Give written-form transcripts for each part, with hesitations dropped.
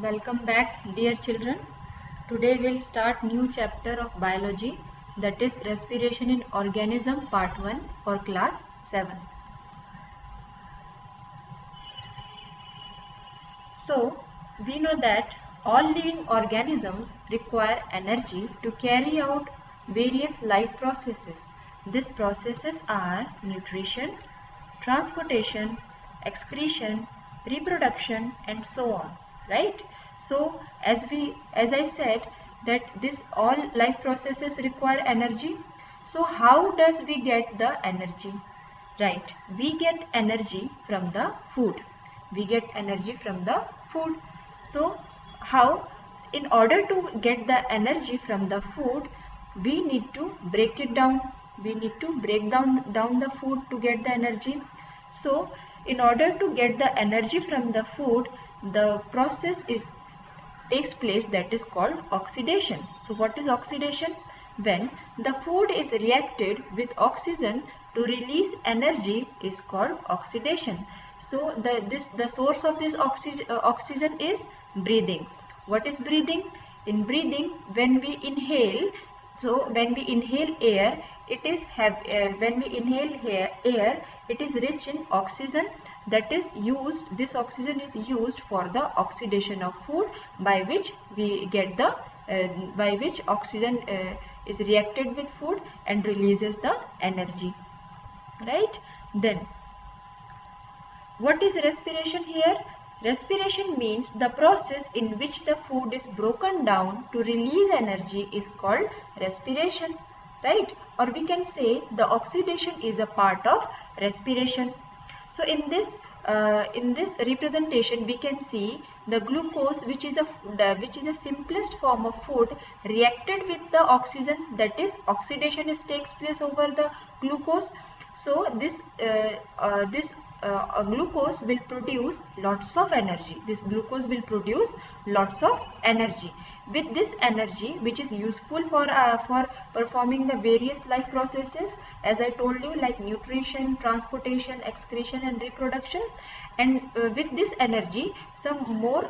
Welcome back, dear children. Today we'll start new chapter of biology, that is Respiration in Organism Part 1 for class 7. So, we know that all living organisms require energy to carry out various life processes. These processes are nutrition, transportation, excretion, reproduction, and so on, right? So as I said that this all life processes require energy. So how does we get the energy? Right, we get energy from the food. We get energy from the food. So how? In order to get the energy from the food, we need to break it down. We need to break down the food to get the energy. So in order to get the energy from the food, the process takes place that is called oxidation. So what is oxidation? When the food is reacted with oxygen to release energy is called oxidation. So the source of this oxygen is breathing. What is breathing? In breathing, when we inhale, so when we inhale air, it is when we inhale air, it is rich in oxygen. That is used. This oxygen is used for the oxidation of food, by which we get the by which oxygen is reacted with food and releases the energy. Right? Then, what is respiration here? Respiration means the process in which the food is broken down to release energy is called respiration, right? Or we can say the oxidation is a part of respiration. So in this representation, we can see the glucose, which is a simplest form of food, reacted with the oxygen. That is, oxidation takes place over the glucose. So this glucose will produce lots of energy. This glucose will produce lots of energy. With this energy, which is useful for performing the various life processes, as I told you, like nutrition, transportation, excretion, and reproduction. And with this energy, some more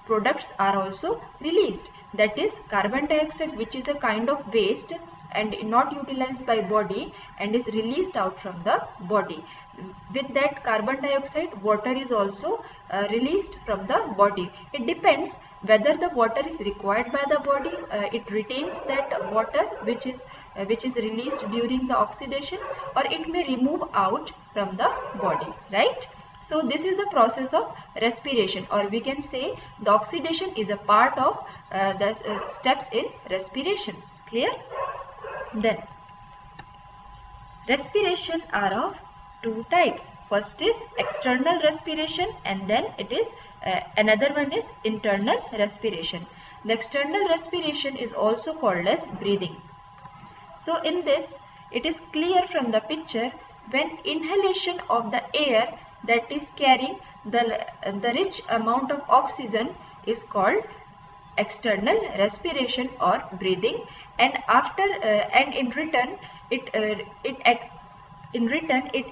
products are also released. That is carbon dioxide, which is a kind of waste and not utilized by body and is released out from the body. With that carbon dioxide, water is also released from the body. It depends whether the water is required by the body. It retains that water which is released during the oxidation, or it may remove out from the body, right? So this is the process of respiration, or we can say the oxidation is a part of the steps in respiration. Clear? Then, respiration are of two types. First is external respiration, and then it is another one is internal respiration. The external respiration is also called as breathing. So in this, it is clear from the picture, when inhalation of the air that is carrying the rich amount of oxygen is called external respiration or breathing, and after and in return it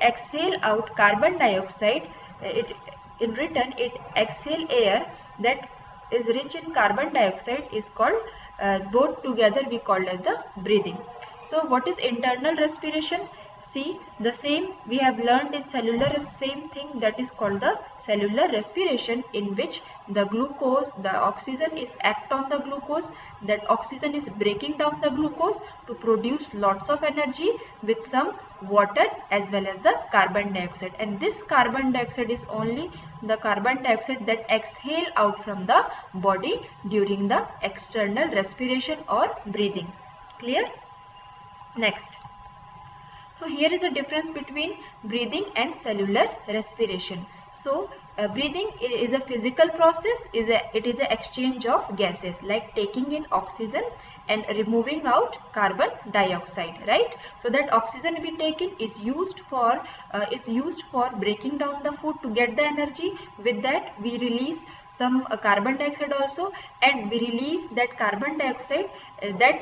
exhale out carbon dioxide. In return it exhale air that is rich in carbon dioxide is called both together we call as the breathing. So what is internal respiration? See, the same we have learned in cellular, same thing, that is called the cellular respiration, in which the glucose, the oxygen is act on the glucose. That oxygen is breaking down the glucose to produce lots of energy with some water as well as the carbon dioxide. And this carbon dioxide is only the carbon dioxide that exhale out from the body during the external respiration or breathing. Clear? Next. So here is a difference between breathing and cellular respiration. So breathing is a physical process. It is an exchange of gases, like taking in oxygen and removing out carbon dioxide, right? So that oxygen we take in is used for breaking down the food to get the energy. With that we release some carbon dioxide also, and we release that carbon dioxide that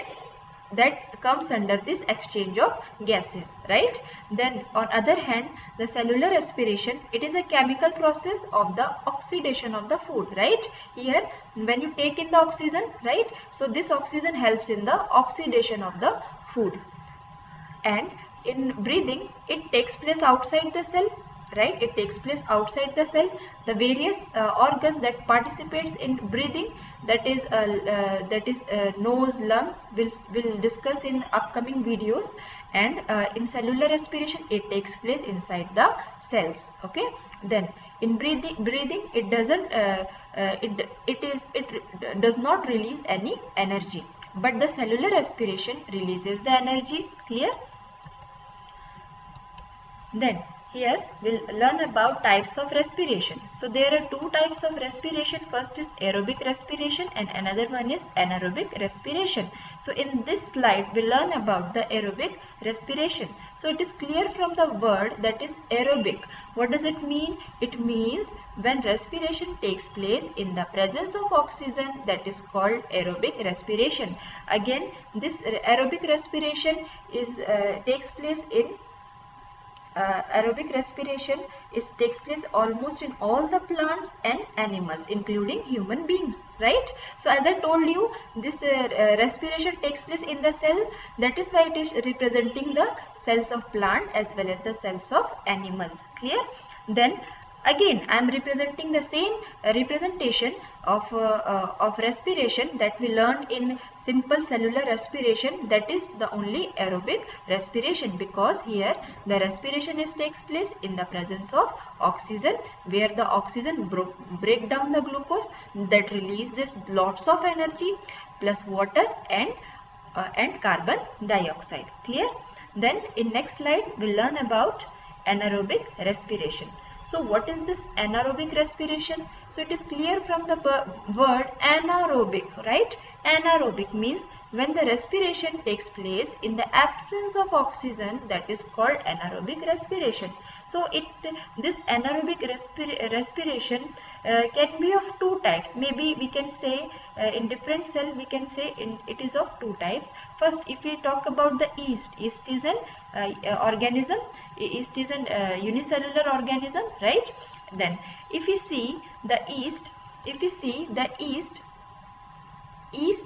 that comes under this exchange of gases, right? Then on other hand, the cellular respiration, it is a chemical process of the oxidation of the food, right? Here when you take in the oxygen, right, so this oxygen helps in the oxidation of the food. And in breathing, it takes place outside the cell, right? It takes place outside the cell. The various organs that participates in breathing, that is nose, lungs, will discuss in upcoming videos. And in cellular respiration, it takes place inside the cells. Okay. Then in breathing, it doesn't it does not release any energy, but the cellular respiration releases the energy. Clear? Then here we'll learn about types of respiration. So there are two types of respiration. First is aerobic respiration and another one is anaerobic respiration. So in this slide we'll learn about the aerobic respiration. So it is clear from the word that is aerobic. What does it mean? It means when respiration takes place in the presence of oxygen, that is called aerobic respiration. Again, this aerobic respiration is takes place in aerobic respiration takes place almost in all the plants and animals, including human beings, right? So as I told you, this respiration takes place in the cell. That is why it is representing the cells of plant as well as the cells of animals. Clear? Then again, I am representing the same representation of respiration that we learned in simple cellular respiration, that is the only aerobic respiration, because here the respiration takes place in the presence of oxygen, where the oxygen break down the glucose, that release this lots of energy, plus water and carbon dioxide. Clear? Then in next slide we'll learn about anaerobic respiration. So what is this anaerobic respiration? So it is clear from the word anaerobic, right? Anaerobic means when the respiration takes place in the absence of oxygen, that is called anaerobic respiration. So this anaerobic respiration can be of two types. Maybe we can say in different cell we can say it is of two types. First, if we talk about the yeast is an organism. Yeast is an unicellular organism, right? Then if we see the yeast, needs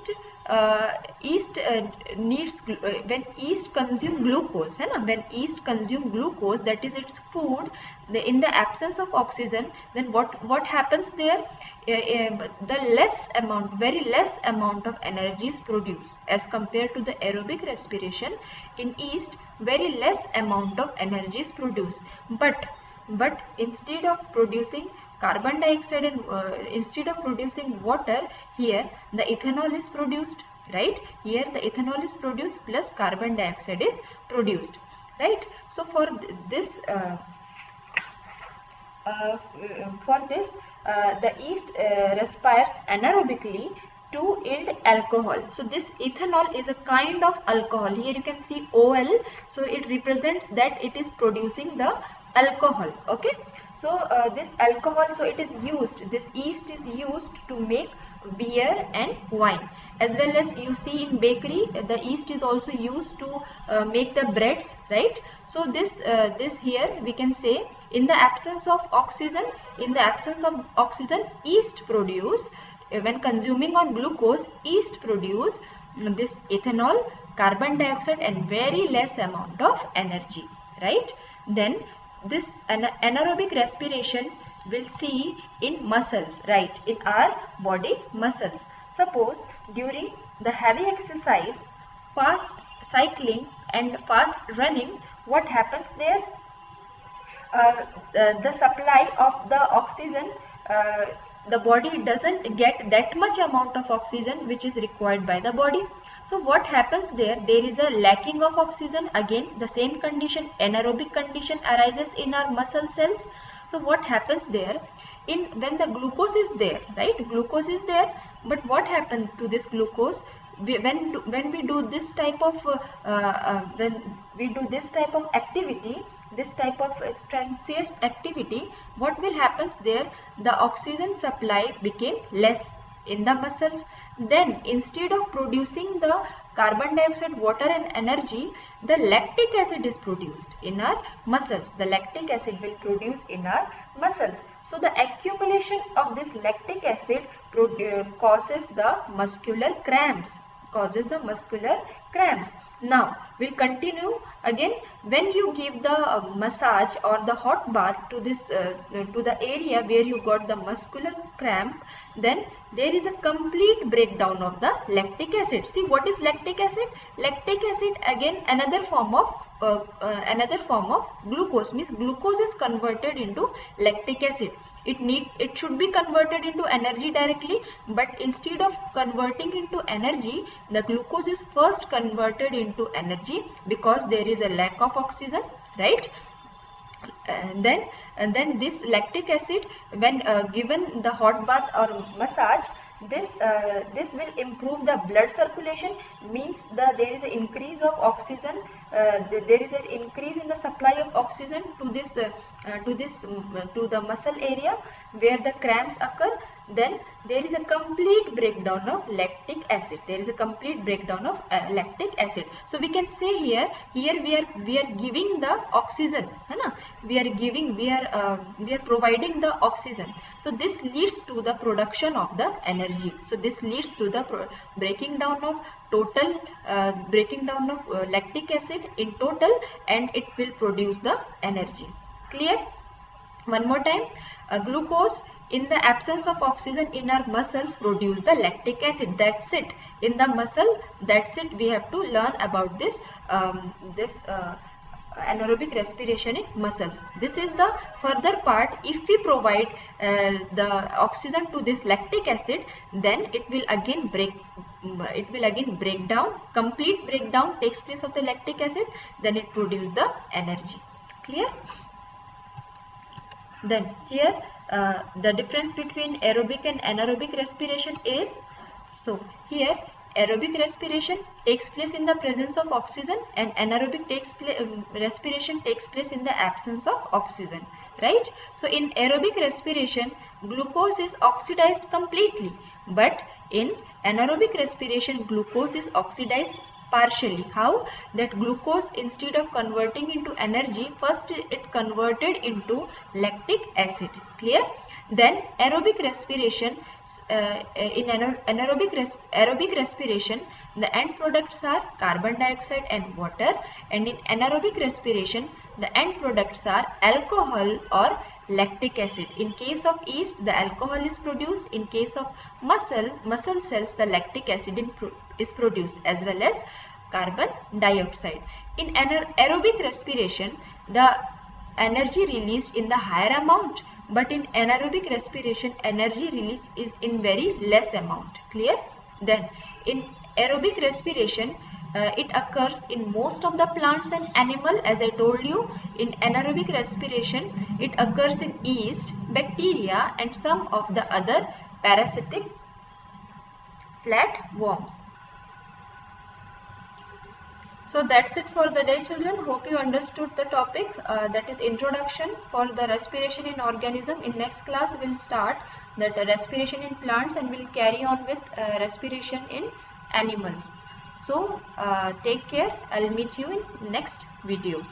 when yeast consume glucose, when yeast consume glucose, that is its food, in the absence of oxygen, then what happens there? Very less amount of energy is produced as compared to the aerobic respiration. In yeast, very less amount of energy is produced, but instead of producing carbon dioxide and instead of producing water, here the ethanol is produced, right? Here the ethanol is produced plus carbon dioxide is produced, right? So for this the yeast respires anaerobically to yield alcohol. So this ethanol is a kind of alcohol. Here you can see OL. So it represents that it is producing the alcohol. Okay. So this alcohol, so it is used, this yeast is used to make beer and wine, as well as you see in bakery the yeast is also used to make the breads, right? So this here we can say in the absence of oxygen, yeast produce, when consuming on glucose, yeast produce this ethanol, carbon dioxide and very less amount of energy, right? Then this anaerobic respiration we'll see in muscles, right? In our body muscles. Suppose during the heavy exercise, fast cycling and fast running, what happens there? The supply of the oxygen, the body doesn't get that much amount of oxygen which is required by the body. So what happens there? There is a lacking of oxygen. Again, the same condition, anaerobic condition, arises in our muscle cells. So what happens there? When the glucose is there, right? Glucose is there, but what happened to this glucose? When we do this type of activity, this type of strenuous activity, what will happen there? The oxygen supply became less in the muscles. Then instead of producing the carbon dioxide, water and energy, the lactic acid is produced in our muscles. The lactic acid will produce in our muscles. So the accumulation of this lactic acid causes the muscular cramps. Now we'll continue again. When you give the massage or the hot bath to this to the area where you got the muscular cramp, then there is a complete breakdown of the lactic acid. See, what is lactic acid? Lactic acid, again another form of glucose, means glucose is converted into lactic acid. It should be converted into energy directly, but instead of converting into energy, the glucose is first converted into energy because there is a lack of oxygen, right? And then this lactic acid, when given the hot bath or massage, this will improve the blood circulation, means there is an increase of oxygen, there is an increase in the supply of oxygen to the muscle area where the cramps occur. Then there is a complete breakdown of lactic acid. So we can say here we are giving the oxygen, we are providing the oxygen. So this leads to the production of the energy. So this leads to the breaking down of lactic acid in total, and it will produce the energy. Clear? One more time. Glucose, in the absence of oxygen in our muscles, produce the lactic acid. That's it. In the muscle, that's it. We have to learn about this anaerobic respiration in muscles. This is the further part. If we provide the oxygen to this lactic acid, then it will again break down. Complete breakdown takes place of the lactic acid. Then it produces the energy. Clear? Then here the difference between aerobic and anaerobic respiration is, so here aerobic respiration takes place in the presence of oxygen, and anaerobic respiration takes place in the absence of oxygen, right? So in aerobic respiration, glucose is oxidized completely, but in anaerobic respiration, glucose is oxidized partially. How? That glucose, instead of converting into energy, first it converted into lactic acid. Clear? Then aerobic respiration, in aerobic respiration, the end products are carbon dioxide and water, and in anaerobic respiration, the end products are alcohol or lactic acid. In case of yeast, the alcohol is produced. In case of muscle cells, the lactic acid is produced, as well as carbon dioxide. In aerobic respiration, the energy released in the higher amount, but in anaerobic respiration, energy release is in very less amount. Clear? Then in aerobic respiration, it occurs in most of the plants and animal, as I told you. In anaerobic respiration, it occurs in yeast, bacteria, and some of the other parasitic flatworms. So that's it for the day, children. Hope you understood the topic, that is introduction for the respiration in organism. In next class we'll start that respiration in plants, and we'll carry on with respiration in animals. So take care. I'll meet you in next video.